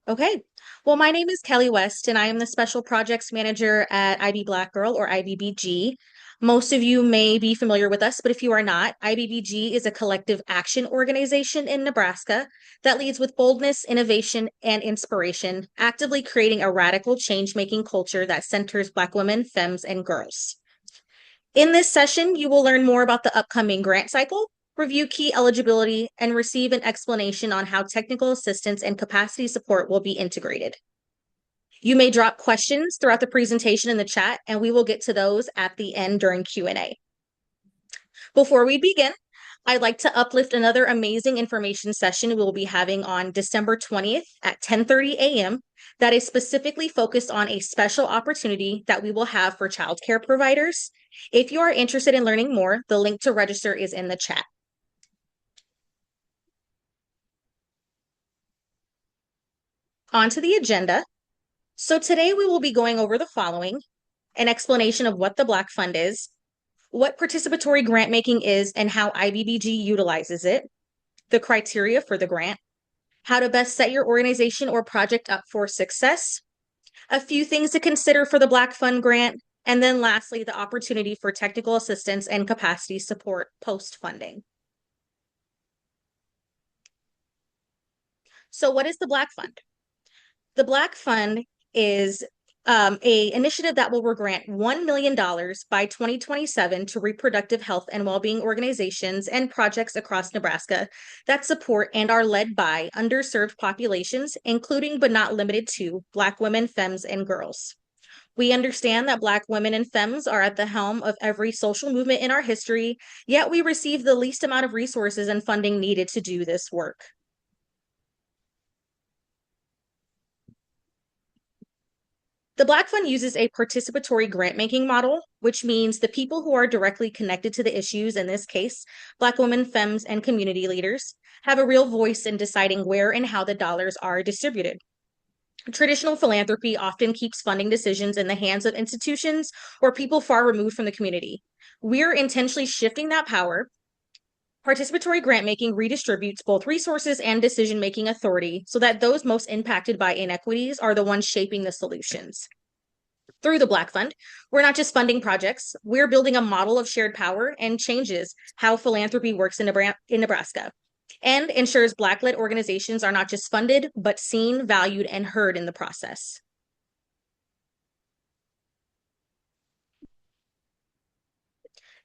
Okay. Well, my name is Kelly West, and I am the Special Projects Manager at IB Black Girl or IBBG. Most of you may be familiar with us, but if you are not, IBBG is a collective action organization in Nebraska that leads with boldness, innovation, and inspiration, actively creating a radical change-making culture that centers Black women, femmes, and girls. In this session, you will learn more about the upcoming grant cycle, review key eligibility, and receive an explanation on how technical assistance and capacity support will be integrated. You may drop questions throughout the presentation in the chat, and we will get to those at the end during Q&A. Before we begin, I'd like to uplift another amazing information session we will be having on December 20th at 10:30 a.m. that is specifically focused on a special opportunity that we will have for childcare providers. If you are interested in learning more, the link to register is in the chat. On to the agenda. So today we will be going over the following: an explanation of what the BLAC Fund is, what participatory grant making is and how IBBG utilizes it, the criteria for the grant, how to best set your organization or project up for success, a few things to consider for the BLAC Fund grant, and then lastly, the opportunity for technical assistance and capacity support post-funding. So what is the BLAC Fund? The BLAC Fund is a initiative that will grant $1 million by 2027 to reproductive health and wellbeing organizations and projects across Nebraska that support and are led by underserved populations, including but not limited to Black women, femmes, and girls. We understand that Black women and femmes are at the helm of every social movement in our history, yet we receive the least amount of resources and funding needed to do this work. The BLAC Fund uses a participatory grant-making model, which means the people who are directly connected to the issues, in this case, Black women, femmes, and community leaders, have a real voice in deciding where and how the dollars are distributed. Traditional philanthropy often keeps funding decisions in the hands of institutions or people far removed from the community. We're intentionally shifting that power. Participatory grant-making redistributes both resources and decision-making authority so that those most impacted by inequities are the ones shaping the solutions. Through the BLAC Fund, we're not just funding projects, we're building a model of shared power and changes how philanthropy works in Nebraska and ensures Black-led organizations are not just funded, but seen, valued, and heard in the process.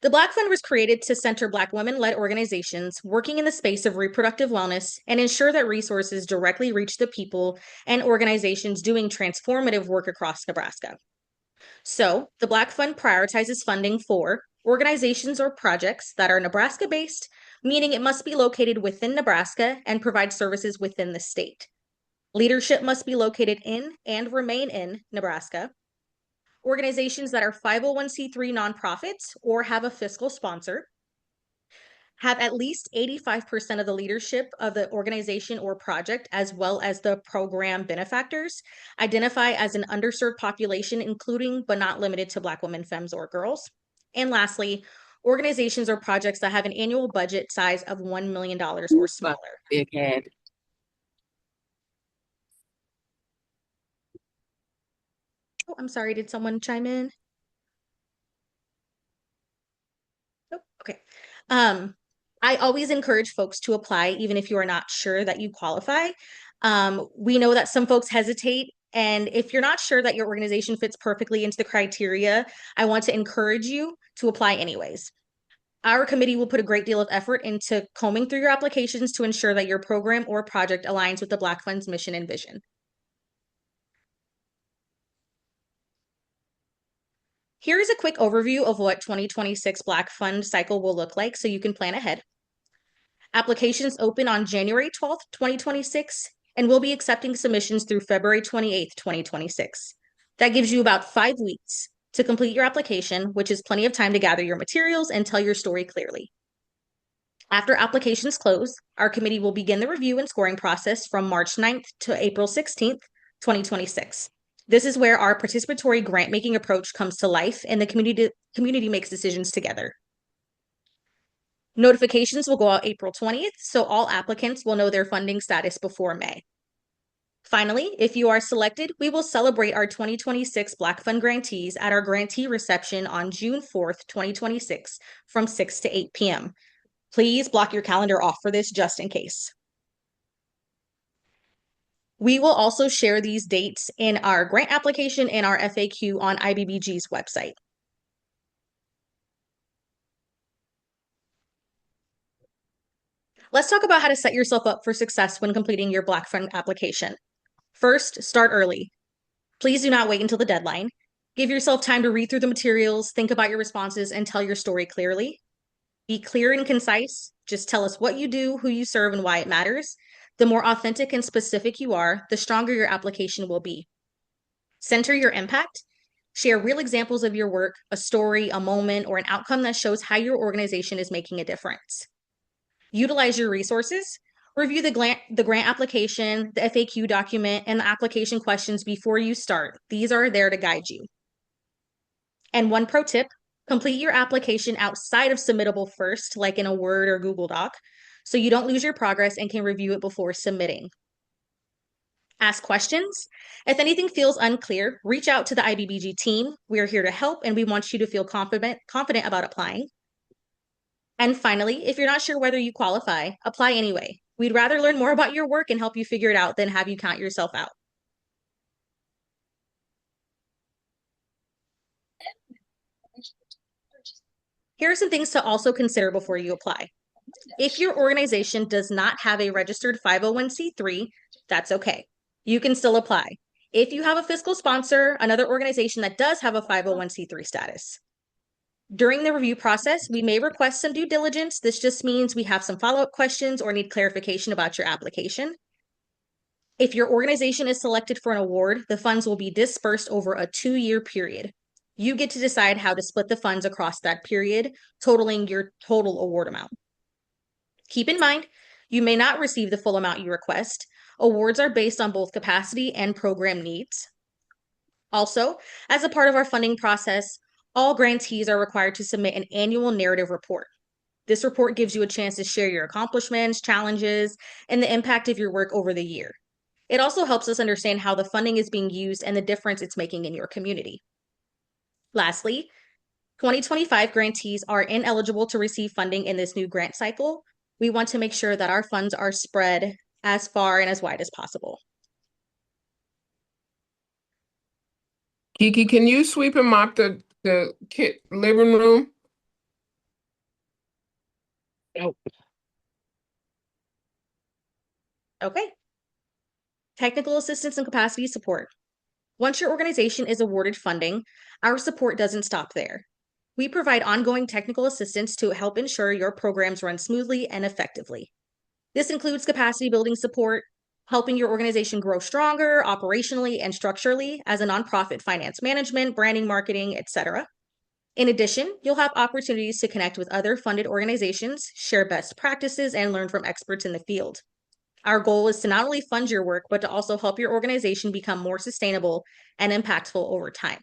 The BLAC Fund was created to center Black women-led organizations working in the space of reproductive wellness and ensure that resources directly reach the people and organizations doing transformative work across Nebraska. So, the BLAC Fund prioritizes funding for organizations or projects that are Nebraska-based, meaning it must be located within Nebraska and provide services within the state. Leadership must be located in and remain in Nebraska. Organizations that are 501c3 nonprofits or have a fiscal sponsor, have at least 85% of the leadership of the organization or project, as well as the program benefactors, identify as an underserved population, including but not limited to Black women, femmes, or girls. And lastly, organizations or projects that have an annual budget size of $1 million or smaller. Big head. Oh, I'm sorry, did someone chime in? Oh, okay. I always encourage folks to apply, even if you are not sure that you qualify. We know that some folks hesitate, and if you're not sure that your organization fits perfectly into the criteria, I want to encourage you to apply anyways. Our committee will put a great deal of effort into combing through your applications to ensure that your program or project aligns with the BLAC Fund's mission and vision. Here's a quick overview of what 2026 BLAC Fund cycle will look like so you can plan ahead. Applications open on January 12th, 2026, and we'll be accepting submissions through February 28th, 2026. That gives you about 5 weeks to complete your application, which is plenty of time to gather your materials and tell your story clearly. After applications close, our committee will begin the review and scoring process from March 9th to April 16th, 2026. This is where our participatory grant-making approach comes to life and the community makes decisions together. Notifications will go out April 20th, so all applicants will know their funding status before May. Finally, if you are selected, we will celebrate our 2026 BLAC Fund grantees at our grantee reception on June 4th, 2026 from 6 to 8 p.m. Please block your calendar off for this just in case. We will also share these dates in our grant application and our FAQ on IBBG's website. Let's talk about how to set yourself up for success when completing your BLAC Fund application. First, start early. Please do not wait until the deadline. Give yourself time to read through the materials, think about your responses, and tell your story clearly. Be clear and concise. Just tell us what you do, who you serve, and why it matters. The more authentic and specific you are, the stronger your application will be. Center your impact. Share real examples of your work, a story, a moment, or an outcome that shows how your organization is making a difference. Utilize your resources. Review the grant application, the FAQ document, and the application questions before you start. These are there to guide you. And one pro tip, complete your application outside of submittable first, like in a Word or Google Doc, so you don't lose your progress and can review it before submitting. Ask questions. If anything feels unclear, reach out to the IBBG team. We are here to help, and we want you to feel confident about applying. And finally, if you're not sure whether you qualify, apply anyway. We'd rather learn more about your work and help you figure it out than have you count yourself out. Here are some things to also consider before you apply. If your organization does not have a registered 501c3, that's okay. You can still apply. If you have a fiscal sponsor, another organization that does have a 501c3 status. During the review process, we may request some due diligence. This just means we have some follow-up questions or need clarification about your application. If your organization is selected for an award, the funds will be dispersed over a 2-year period. You get to decide how to split the funds across that period, totaling your total award amount. Keep in mind, you may not receive the full amount you request. Awards are based on both capacity and program needs. Also, as a part of our funding process, all grantees are required to submit an annual narrative report. This report gives you a chance to share your accomplishments, challenges, and the impact of your work over the year. It also helps us understand how the funding is being used and the difference it's making in your community. Lastly, 2025 grantees are ineligible to receive funding in this new grant cycle. We want to make sure that our funds are spread as far and as wide as possible. Kiki, can you sweep and mop the living room? Oh. Okay. Technical assistance and capacity support. Once your organization is awarded funding, our support doesn't stop there. We provide ongoing technical assistance to help ensure your programs run smoothly and effectively. This includes capacity building support, helping your organization grow stronger operationally and structurally as a nonprofit, finance management, branding, marketing, etc. In addition, you'll have opportunities to connect with other funded organizations, share best practices, and learn from experts in the field. Our goal is to not only fund your work, but to also help your organization become more sustainable and impactful over time.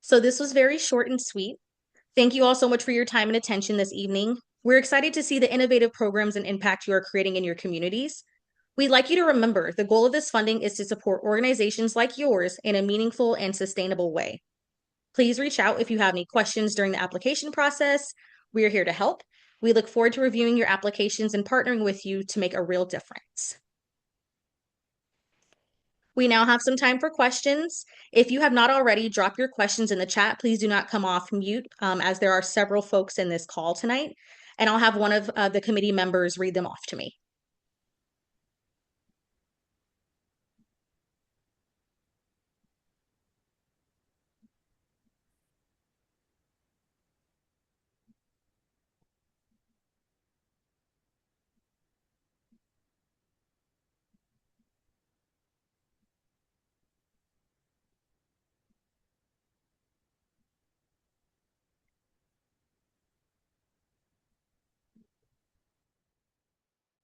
So this was very short and sweet. Thank you all so much for your time and attention this evening. We're excited to see the innovative programs and impact you are creating in your communities. We'd like you to remember the goal of this funding is to support organizations like yours in a meaningful and sustainable way. Please reach out if you have any questions during the application process. We are here to help. We look forward to reviewing your applications and partnering with you to make a real difference. We now have some time for questions. If you have not already, drop your questions in the chat. Please do not come off mute as there are several folks in this call tonight, and I'll have one of the committee members read them off to me.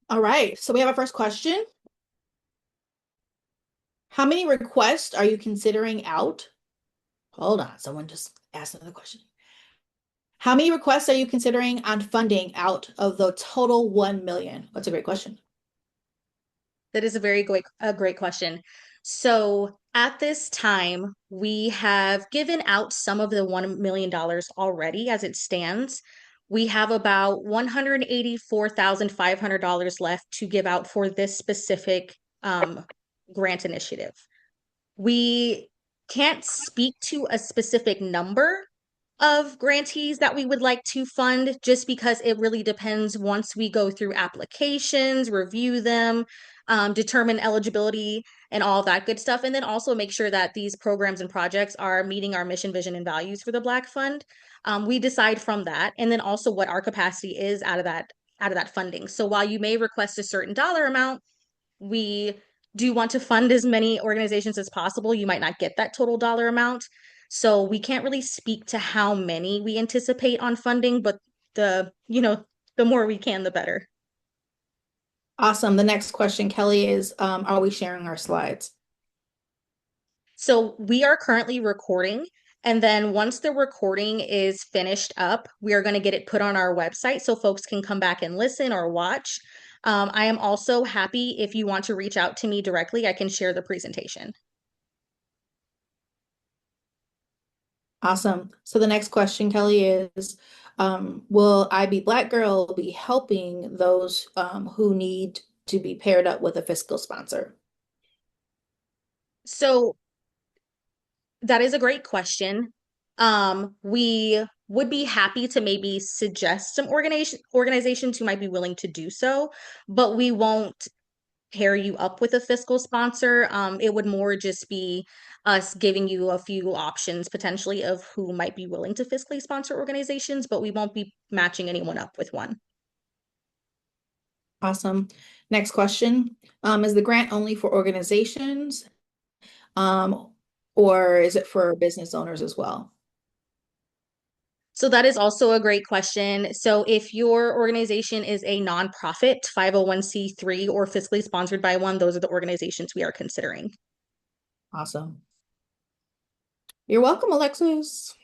All right, so we have our first question. How many requests are you considering out? Hold on, someone just asked another question. How many requests are you considering on funding out of the total 1 million? That's a great question. That is a great question. So at this time, we have given out some of the $1 million already as it stands. We have about $184,500 left to give out for this specific grant initiative. We can't speak to a specific number of grantees that we would like to fund just because it really depends once we go through applications, review them, determine eligibility and all of that good stuff. And then also make sure that these programs and projects are meeting our mission, vision, and values for the BLAC Fund. We decide from that, and then also what our capacity is out of that funding. So while you may request a certain dollar amount, we do want to fund as many organizations as possible. You might not get that total dollar amount. So we can't really speak to how many we anticipate on funding, but the more we can, the better. Awesome. The next question, Kelly, is are we sharing our slides? So we are currently recording. And then once the recording is finished up, we are going to get it put on our website so folks can come back and listen or watch. I am also happy if you want to reach out to me directly, I can share the presentation. Awesome. So the next question, Kelly, is will IB Black Girl be helping those who need to be paired up with a fiscal sponsor? So that is a great question. We would be happy to maybe suggest some organizations who might be willing to do so, but we won't pair you up with a fiscal sponsor. It would more just be us giving you a few options potentially of who might be willing to fiscally sponsor organizations, but we won't be matching anyone up with one. Awesome. Next question. Is the grant only for organizations or is it for business owners as well? So that is also a great question. So if your organization is a nonprofit, 501(c)(3) or fiscally sponsored by one, those are the organizations we are considering. Awesome. You're welcome, Alexis.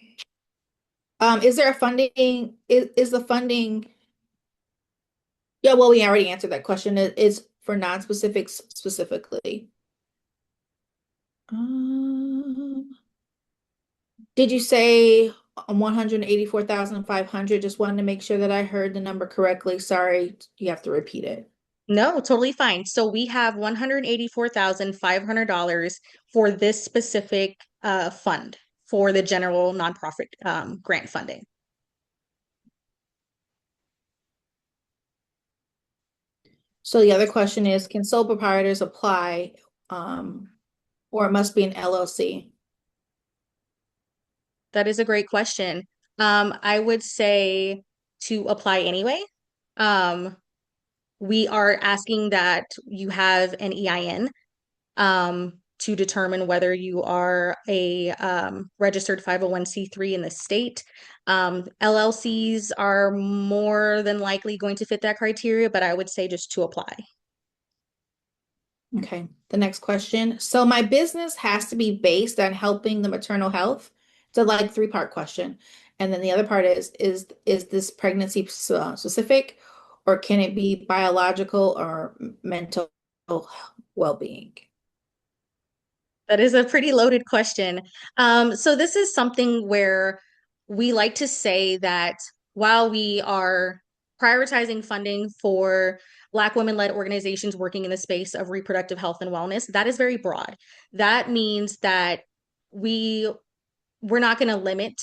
Is there a funding? Is the funding? Yeah, well, we already answered that question. It is for non-specifics specifically. Did you say 184,500? Just wanted to make sure that I heard the number correctly. Sorry, you have to repeat it. No, totally fine. So we have $184,500 for this specific fund for the general nonprofit grant funding. So the other question is, can sole proprietors apply, or it must be an LLC? That is a great question. I would say to apply anyway. We are asking that you have an EIN to determine whether you are a registered 501(c)(3) in the state. LLCs are more than likely going to fit that criteria, but I would say just to apply. Okay, the next question. So my business has to be based on helping the maternal health. It's a like three-part question. And then the other part is this pregnancy specific, or can it be biological or mental well-being? That is a pretty loaded question. So this is something where we like to say that while we are prioritizing funding for Black women-led organizations working in the space of reproductive health and wellness, that is very broad. That means that we're not going to limit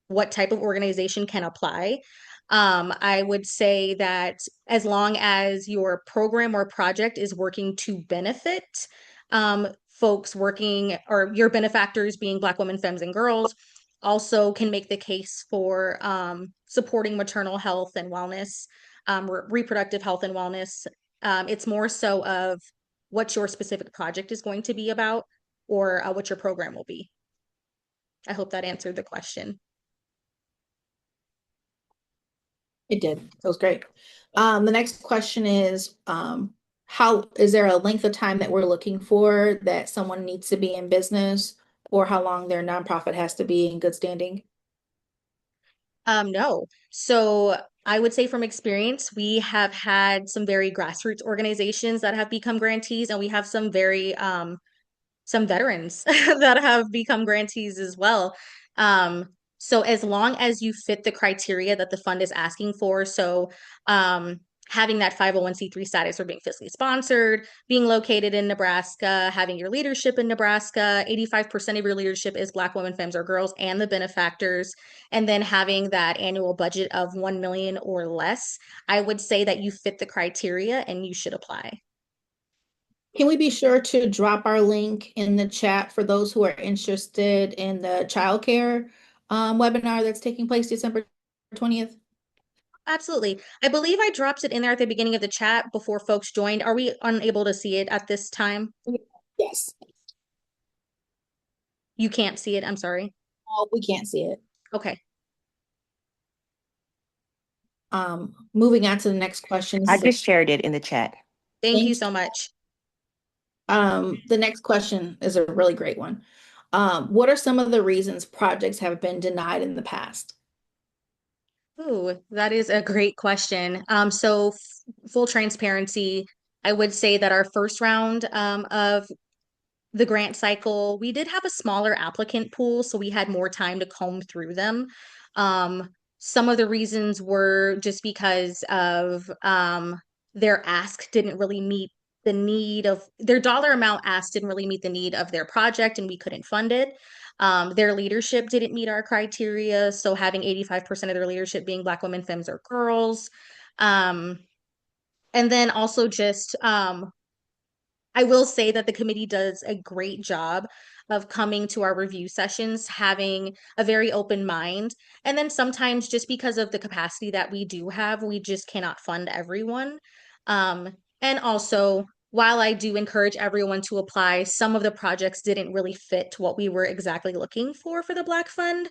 what type of organization can apply. I would say that as long as your program or project is working to benefit folks working, or your benefactors being Black women, femmes, and girls, also can make the case for supporting maternal health and wellness, reproductive health and wellness. It's more so of what your specific project is going to be about, or what your program will be. I hope that answered the question. It did. That was great. The next question is, how is there a length of time that we're looking for that someone needs to be in business, or how long their nonprofit has to be in good standing? No. So I would say from experience, we have had some very grassroots organizations that have become grantees, and we have some veterans that have become grantees as well. Um, so as long as you fit the criteria that the fund is asking for, so having that 501(c)(3) status or being fiscally sponsored, being located in Nebraska, having your leadership in Nebraska, 85% of your leadership is Black women, femmes, or girls, and the benefactors, and then having that annual budget of 1 million or less, I would say that you fit the criteria and you should apply. Can we be sure to drop our link in the chat for those who are interested in the childcare webinar that's taking place December 20th? Absolutely. I believe I dropped it in there at the beginning of the chat before folks joined. Are we unable to see it at this time? Yes. You can't see it. I'm sorry. Oh, we can't see it. Okay. Moving on to the next question. I just shared it in the chat. Thank you so much. The next question is a really great one. What are some of the reasons projects have been denied in the past? Ooh, that is a great question. So full transparency, I would say that our first round of the grant cycle, we did have a smaller applicant pool, so we had more time to comb through them. Some of the reasons were just because of their ask didn't really meet the need of their dollar amount asked didn't really meet the need of their project, and we couldn't fund it. Their leadership didn't meet our criteria, so having 85% of their leadership being Black women, femmes, or girls. Um, and then also just I will say that the committee does a great job of coming to our review sessions, having a very open mind. And then sometimes, just because of the capacity that we do have, we just cannot fund everyone. And also, while I do encourage everyone to apply, some of the projects didn't really fit what we were exactly looking for the BLAC Fund.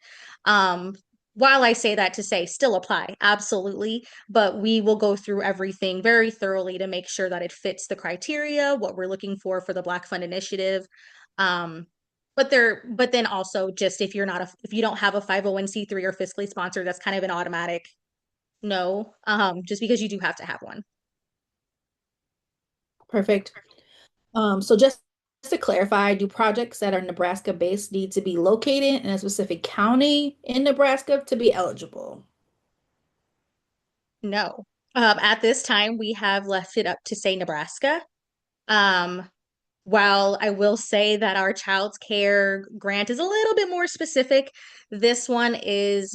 While I say that to say still apply, absolutely, but we will go through everything very thoroughly to make sure that it fits the criteria, what we're looking for the BLAC Fund initiative. But then also just if you don't have a 501(c)(3) or fiscally sponsored, that's kind of an automatic no, just because you do have to have one. Perfect. So just to clarify, do projects that are Nebraska-based need to be located in a specific county in Nebraska to be eligible? No. At this time, we have left it up to say Nebraska. Um, while I will say that our child's care grant is a little bit more specific, this one is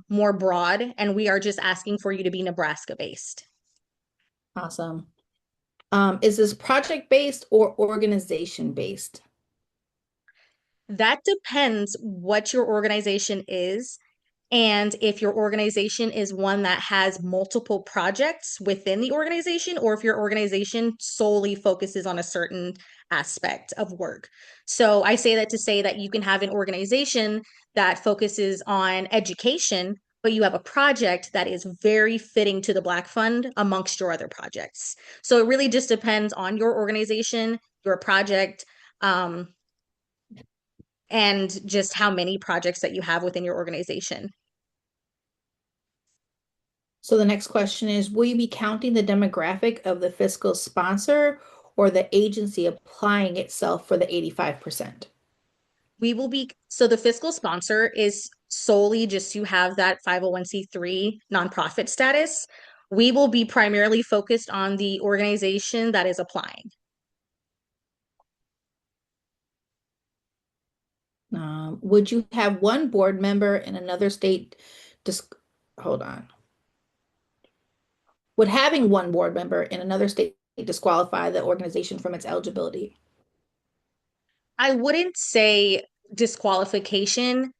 more broad, and we are just asking for you to be Nebraska based. Awesome. Is this project-based or organization-based? That depends what your organization is. And if your organization is one that has multiple projects within the organization, or if your organization solely focuses on a certain aspect of work. So I say that to say that you can have an organization that focuses on education, but you have a project that is very fitting to the BLAC Fund amongst your other projects. So it really just depends on your organization, your project, and just how many projects that you have within your organization. So the next question is, will you be counting the demographic of the fiscal sponsor or the agency applying itself for the 85%? So the fiscal sponsor is solely just to have that 501(c)(3) nonprofit status. We will be primarily focused on the organization that is applying. Would you have one board member in another state? Hold on. Would having one board member in another state disqualify the organization from its eligibility? I wouldn't say disqualification,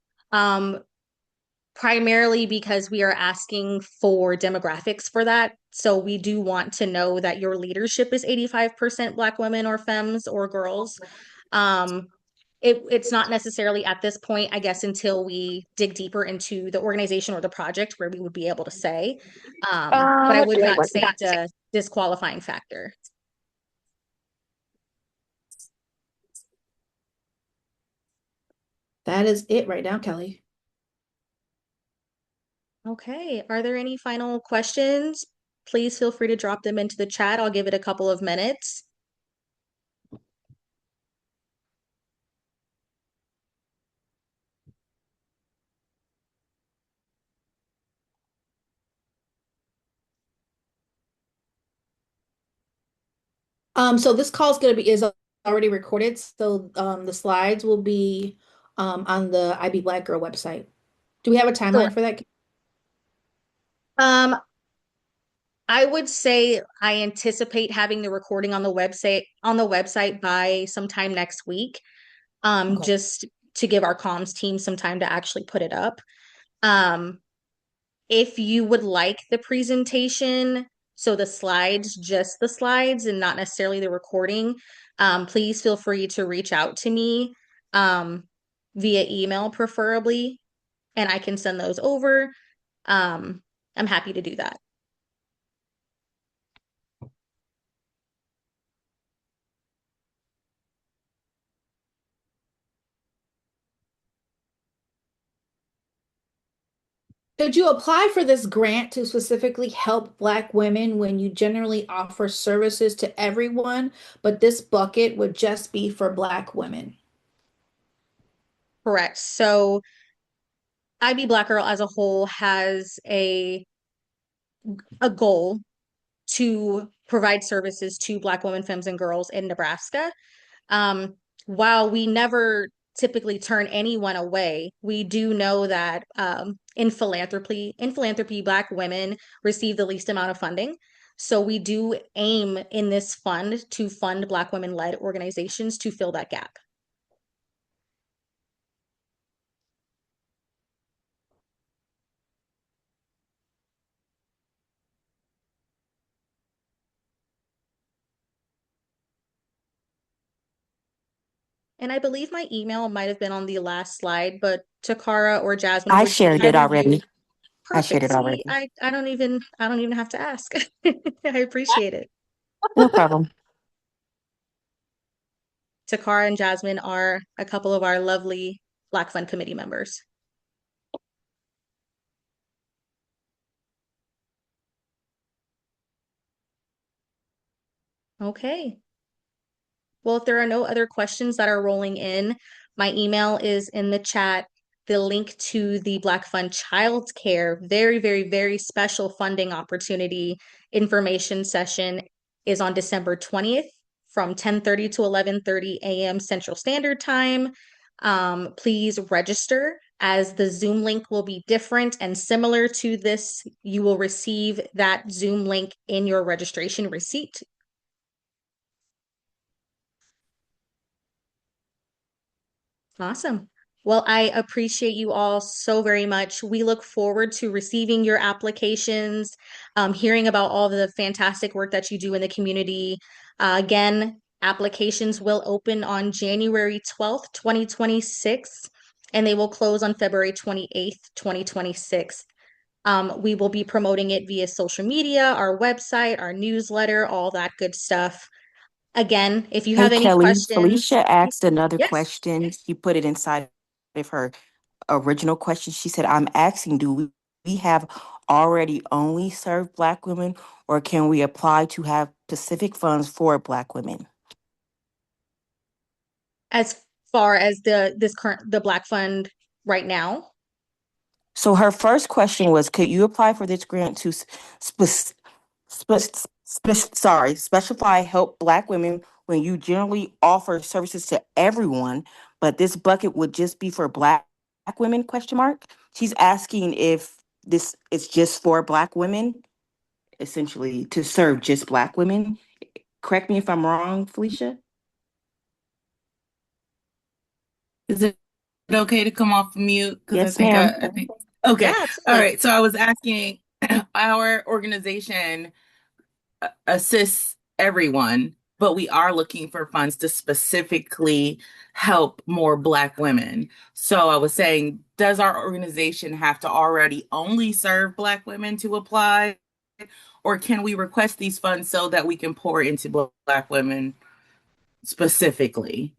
primarily because we are asking for demographics for that. So we do want to know that your leadership is 85% Black women or femmes or girls. It's not necessarily at this point, I guess, until we dig deeper into the organization or the project where we would be able to say. But I would not say it's a disqualifying factor. That is it right now, Kelly. Okay, are there any final questions? Please feel free to drop them into the chat. I'll give it a couple of minutes. So this call is already recorded, so the slides will be on the IB Black Girl website. Do we have a timeline Correct. for that? Um, I would say I anticipate having the recording on the website by sometime next week, Okay. just to give our comms team some time to actually put it up. Um, if you would like the presentation, so the slides, just the slides and not necessarily the recording, please feel free to reach out to me via email preferably, and I can send those over. I'm happy to do that. Did you apply for this grant to specifically help Black women when you generally offer services to everyone, but this bucket would just be for Black women? Correct. So IB Black Girl as a whole has a goal to provide services to Black women, femmes, and girls in Nebraska. Um, while we never typically turn anyone away, we do know that in philanthropy, Black women receive the least amount of funding. So we do aim in this fund to fund Black women-led organizations to fill that gap. And I believe my email might have been on the last slide, but Takara or Jasmine, I would shared it either of you? already. I shared Perfect. it See, already. I don't even have to ask. I appreciate it. No problem. Takara and Jasmine are a couple of our lovely Black Fund Committee members. Okay. Well, if there are no other questions that are rolling in, my email is in the chat. The link to the Black Fund Child Care, very, very, very special funding opportunity information session is on December 20th from 10:30 to 11:30 a.m. Central Standard Time. Please register as the Zoom link will be different and similar to this. You will receive that Zoom link in your registration receipt. Awesome. Well, I appreciate you all so very much. We look forward to receiving your applications, hearing about all the fantastic work that you do in the community. Again, applications will open on January 12th, 2026, and they will close on February 28th, 2026. We will be promoting it via social media, our website, our newsletter, all that good stuff. Again, if you Hey, have any Kelly, questions, Felicia asked another yes. question. She put it inside of her original question. She said, I'm asking, do we have already only served Black women, or can we apply to have specific funds for Black women? As far as the Black Fund right now? So her first question was, could you apply for this grant to specify help Black women when you generally offer services to everyone, but this bucket would just be for Black women, question mark? She's asking if this is just for Black women, essentially to serve just Black women. Correct me if I'm wrong, Felicia. Is it okay to come off mute? Because Yes, ma'am. I think, okay. Yeah, All absolutely. right. So I was asking, our organization assists everyone, but we are looking for funds to specifically help more Black women. So I was saying, does our organization have to already only serve Black women to apply? Or can we request these funds so that we can pour into Black women specifically?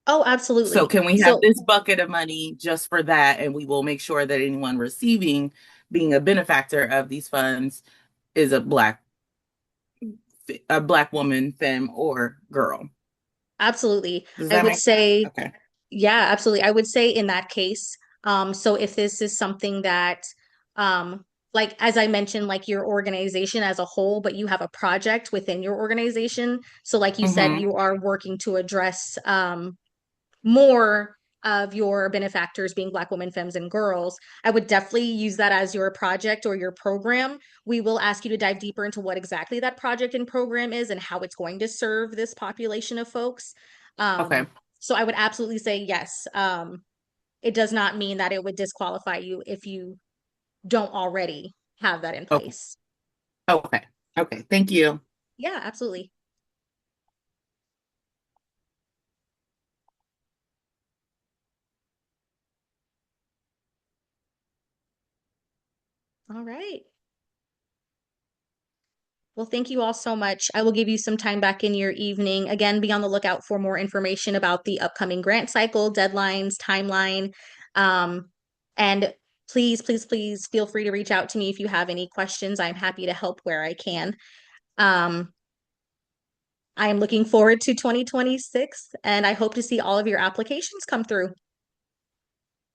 Oh, So absolutely. can we have So, this bucket of money just for that, and we will make sure that anyone receiving being a benefactor of these funds is a Black woman, femme, or girl. Absolutely. Does I that would make say, sense? Okay. yeah, absolutely. I would say in that case, so if this is something that, like as I mentioned, like your organization as a whole, but you have a project within your organization. So like you said, Mm-hmm. you are working to address more of your benefactors being Black women, femmes, and girls. I would definitely use that as your project or your program. We will ask you to dive deeper into what exactly that project and program is and how it's going to serve this population of folks. Okay. So I would absolutely say yes. It does not mean that it would disqualify you if you don't already have that in Okay. place. Okay. Okay. Thank you. Yeah, absolutely. All right. Well, thank you all so much. I will give you some time back in your evening. Again, be on the lookout for more information about the upcoming grant cycle, deadlines, timeline. And please, please, please feel free to reach out to me if you have any questions. I'm happy to help where I can. Um, I am looking forward to 2026, and I hope to see all of your applications come through.